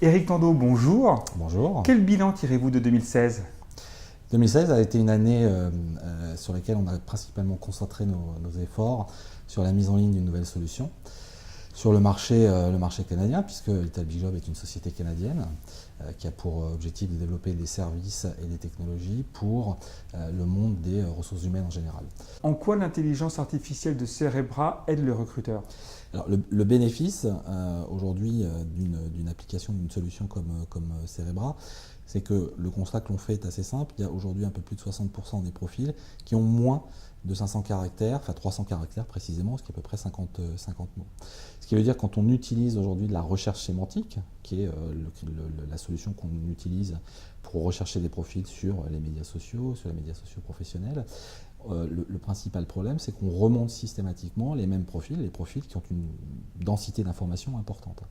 Éric Tandeau, bonjour. Bonjour. Quel bilan tirez-vous de 2016? 2016 a été une année sur laquelle on a principalement concentré nos efforts sur la mise en ligne d'une nouvelle solution sur le marché canadien, puisque Little Big Job est une société canadienne qui a pour objectif de développer des services et des technologies pour le monde des ressources humaines en général. En quoi l'intelligence artificielle de Cerebra aide le recruteur? Alors, le bénéfice aujourd'hui d'une application, d'une solution comme Cerebra, c'est que le constat que l'on fait est assez simple. Il y a aujourd'hui un peu plus de 60% des profils qui ont moins de 500 caractères, enfin 300 caractères précisément, ce qui est à peu près 50 mots. Ce qui veut dire quand on utilise aujourd'hui de la recherche sémantique, qui est la solution qu'on utilise pour rechercher des profils sur les médias sociaux professionnels, le principal problème, c'est qu'on remonte systématiquement les mêmes profils, les profils qui ont une densité d'informations importante.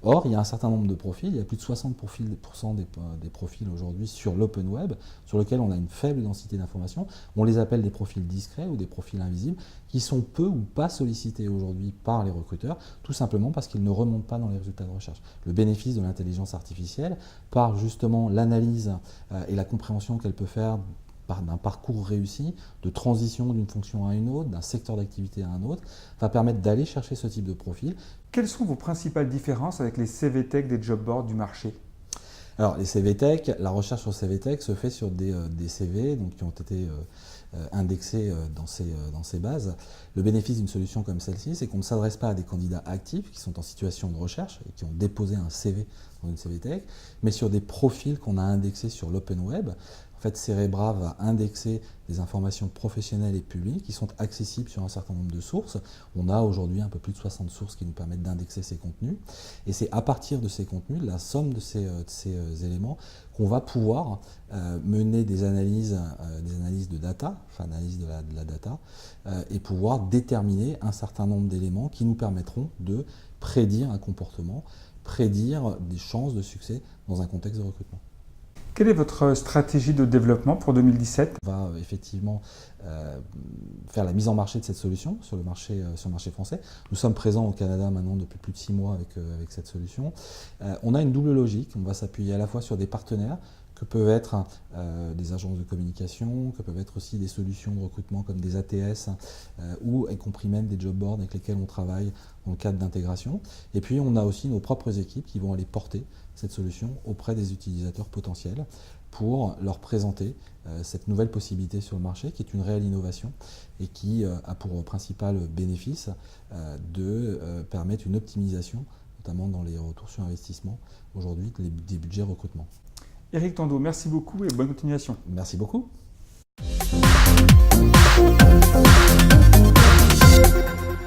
Or, il y a un certain nombre de profils, il y a plus de 60% des profils aujourd'hui sur l'open web, sur lesquels on a une faible densité d'informations. On les appelle des profils discrets ou des profils invisibles, qui sont peu ou pas sollicités aujourd'hui par les recruteurs, tout simplement parce qu'ils ne remontent pas dans les résultats de recherche. Le bénéfice de l'intelligence artificielle, par justement l'analyse et la compréhension qu'elle peut faire d'un parcours réussi, de transition d'une fonction à une autre, d'un secteur d'activité à un autre, va permettre d'aller chercher ce type de profil. Quelles sont vos principales différences avec les CVTech des job boards du marché? Alors les CVTech, la recherche sur CVTech se fait sur des CV donc, qui ont été indexés dans ces bases. Le bénéfice d'une solution comme celle-ci, c'est qu'on ne s'adresse pas à des candidats actifs qui sont en situation de recherche et qui ont déposé un CV dans une CVTech, mais sur des profils qu'on a indexés sur l'open web. En fait, Cerebra va indexer des informations professionnelles et publiques qui sont accessibles sur un certain nombre de sources. On a aujourd'hui un peu plus de 60 sources qui nous permettent d'indexer ces contenus. Et c'est à partir de ces contenus, de la somme de ces éléments, qu'on va pouvoir mener des analyses de data, enfin analyse de la data, et pouvoir déterminer un certain nombre d'éléments qui nous permettront de prédire un comportement, prédire des chances de succès dans un contexte de recrutement. Quelle est votre stratégie de développement pour 2017? On va effectivement faire la mise en marché de cette solution sur le marché français. Nous sommes présents au Canada maintenant depuis plus de 6 mois avec cette solution. On a une double logique. On va s'appuyer à la fois sur des partenaires que peuvent être des agences de communication, que peuvent être aussi des solutions de recrutement comme des ATS ou y compris même des job boards avec lesquels on travaille dans le cadre d'intégration. Et puis on a aussi nos propres équipes qui vont aller porter cette solution auprès des utilisateurs potentiels pour leur présenter cette nouvelle possibilité sur le marché qui est une réelle innovation et qui a pour principal bénéfice de permettre une optimisation, notamment dans les retours sur investissement aujourd'hui des budgets recrutement. Éric Tandeau, merci beaucoup et bonne continuation. Merci beaucoup.